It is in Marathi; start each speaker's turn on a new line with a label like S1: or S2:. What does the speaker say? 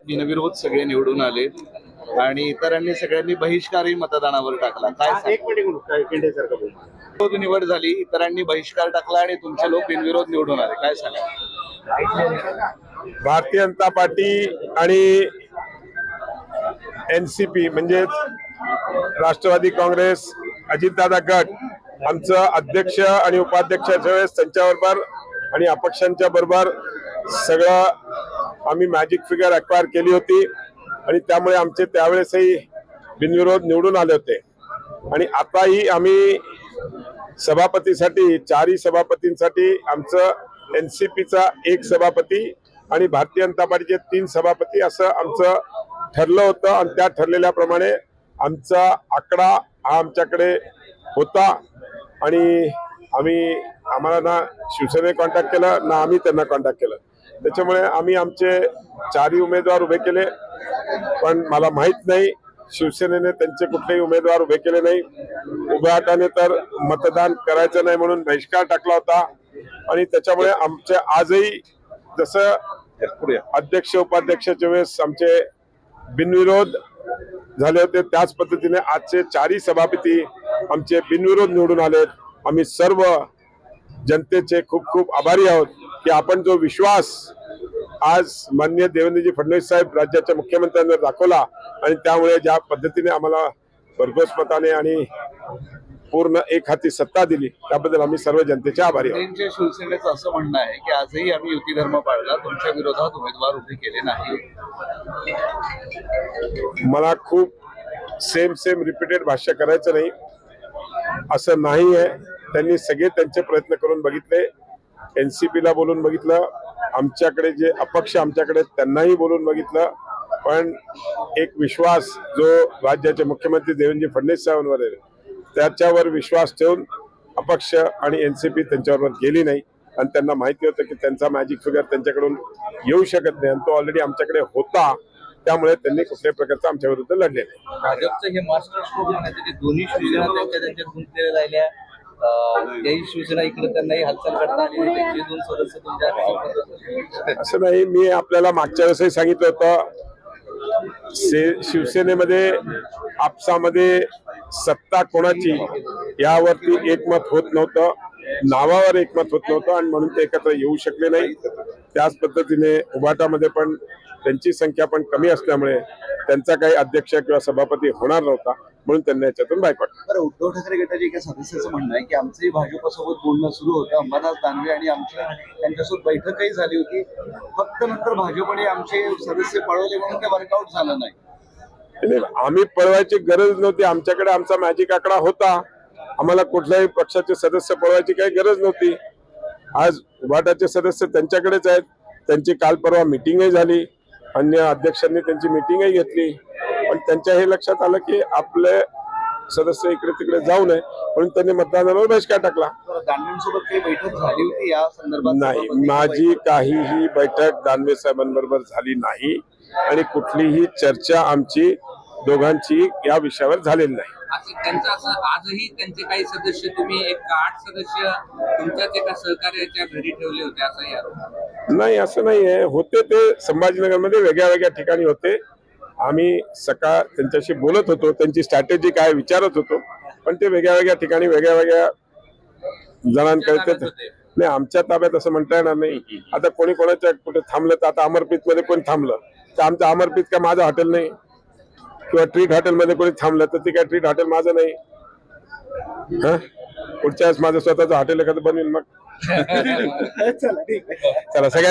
S1: बिनविरोध सगळे निवडून आले आणि इतरांनी सगळ्यांनी बहिष्कारही मतदानावर टाकला। काय
S2: एक मिनिट
S1: विरोध निवड झाली, इतरांनी बहिष्कार टाकला आणि तुमचे लोक बिनविरोध निवडून आले, काय सांगा?
S2: भारतीय जनता पार्टी आणि एनसीपी म्हणजे राष्ट्रवादी काँग्रेस अजितदादा गट आमचं अध्यक्ष आणि उपाध्यक्षाच्या वेळेस त्यांच्याबरोबर आणि अपक्षांच्या बरोबर सगळं आम्ही मॅजिक फिगर अक्वायर केली होती आणि त्यामुळे आमचे त्यावेळेसही बिनविरोध निवडून आले होते। आणि आताही आम्ही सभापतीसाठी चारही सभापतींसाठी आमचं एनसीपीचा एक सभापती आणि भारतीय जनता पार्टीचे 3 सभापती असं आमचं ठरलं होतं आणि त्या ठरलेल्याप्रमाणे आमचा आकडा हा आमच्याकडे होता आणि आम्हाला ना शिवसेनेने कॉन्टॅक्ट केला ना आम्ही त्यांना कॉन्टॅक्ट केलं। त्याच्यामुळे आम्ही आमचे 4ही उमेदवार उभे केले, पण मला माहित नाही शिवसेनेने त्यांचे कुठलेही उमेदवार उभे केले नाही। उभाटाने तर मतदान करायचं नाही म्हणून बहिष्कार टाकला होता आणि त्याच्यामुळे आमचे आजही जसं अध्यक्ष उपाध्यक्षाच्या वेळेस आमचे बिनविरोध झाले होते त्याच पद्धतीने आजचे 4ही सभापती आमचे बिनविरोध निवडून आलेत। आम्ही सर्व जनतेचे खूप खूप आभारी आहोत की आपण जो विश्वास आज माननीय देवेंद्रजी फडणवीस साहेब राज्याच्या मुख्यमंत्र्यांवर दाखवला आणि त्यामुळे ज्या पद्धतीने आम्हाला भरघोस मताने आणि पूर्ण एक हाती सत्ता दिली त्याबद्दल आम्ही सर्व जनतेचे आभारी आहोत।
S1: शिवसेनेचं असं म्हणणं आहे की आजही आम्ही युती धर्म पाळला, तुमच्या विरोधात उमेदवार उभे केले नाही।
S2: मला खूप सेम रिपीटेड भाष्य करायचं नाही, असं नाही आहे। त्यांनी सगळे त्यांचे प्रयत्न करून बघितले, एनसीपीला बोलून बघितलं, आमच्याकडे जे अपक्ष आमच्याकडे त्यांनाही बोलून बघितलं, पण एक विश्वास जो राज्याचे मुख्यमंत्री देवेंद्र फडणवीस साहेबांवर आहे त्याच्यावर विश्वास ठेवून अपक्ष आणि एनसीपी त्यांच्याबरोबर गेली नाही आणि त्यांना माहिती होतं की त्यांचा मॅजिक फिगर त्यांच्याकडून येऊ शकत नाही आणि तो ऑलरेडी आमच्याकडे होता, त्यामुळे त्यांनी कुठल्याही प्रकारचा आमच्या विरुद्ध लढले नाही।
S1: भाजपचं हे मास्टर स्ट्रोक म्हणायचं की दोन्ही शिवसेना त्यांच्यात गुंतलेल्या राहिल्या, त्याही शिवसेना इकडे त्यांनाही हालचाल करता आली नाही, त्यांचे 2 सदस्य तुमच्या
S2: असं नाही। मी आपल्याला मागच्या वेळेसही सांगितलं होतं शिवसेनेमध्ये आपसामध्ये सत्ता कोणाची यावरती एकमत होत नव्हतं, नावावर एकमत होत नव्हतं आणि म्हणून ते एकत्र येऊ शकले नाही। त्याच पद्धतीने उभाटामध्ये पण त्यांची संख्या पण कमी असल्यामुळे त्यांचा काही अध्यक्ष किंवा सभापती होणार नव्हता म्हणून त्यांनी याच्यातून बायकॉट केलं।
S1: उद्धव ठाकरे गटाच्या एका सदस्याचं म्हणणं आहे की आमचंही भाजपसोबत बोलणं सुरू होतं, अंबादास दानवे आणि आमची त्यांच्यासोबत बैठकही झाली होती, फक्त नंतर भाजपने आमचे सदस्य पळवले म्हणून ते वर्कआउट झालं नाही।
S2: आम्ही पळवायची गरज नव्हती, आमच्याकडे आमचा मॅजिक आकडा होता, आम्हाला कुठल्याही पक्षाचे सदस्य पळवायची काही गरज नव्हती। आज उभाटाचे सदस्य त्यांच्याकडेच आहेत, त्यांची काल परवा मीटिंगही झाली, अन्य अध्यक्षांनी त्यांची मीटिंगही घेतली, पण त्यांच्या हे लक्षात आलं की आपले सदस्य इकडे तिकडे जाऊ नये म्हणून त्यांनी मतदानावर बहिष्कार टाकला।
S1: दानवेंसोबत काही बैठक झाली होती या संदर्भात?
S2: नाही, माझी काहीही बैठक दानवे साहेबांबरोबर झाली नाही आणि कुठलीही चर्चा आमची दोघांची या विषयावर झालेली नाही।
S3: आजही त्यांचे काही सदस्य तुम्ही 8 सदस्य तुमच्याच एका सहकार्याच्या घरी ठेवले होते असंही आरोप?
S2: नाही, असं नाहीये, होते ते संभाजीनगरमध्ये वेगळ्या ठिकाणी होते। आम्ही सकाळ त्यांच्याशी बोलत होतो, त्यांची स्ट्रॅटेजी काय विचारत होतो, पण ते वेगळ्या ठिकाणी वेगळ्या जणांकडे नाही, आमच्या ताब्यात असं म्हणता येणार नाही। आता कोणी कोणाच्या कुठे थांबलं तर आता अमरप्रीत मध्ये कोणी थांबलं तर आमचं अमरप्रीत काय माझं हॉटेल नाही, किंवा ट्रीट हॉटेलमध्ये कोणी थांबलं तर ते काय ट्रीट हॉटेल माझं नाही। पुढच्या वेळेस माझं स्वतःचं हॉटेल एखादं बनवेल मग। चला सगळ्या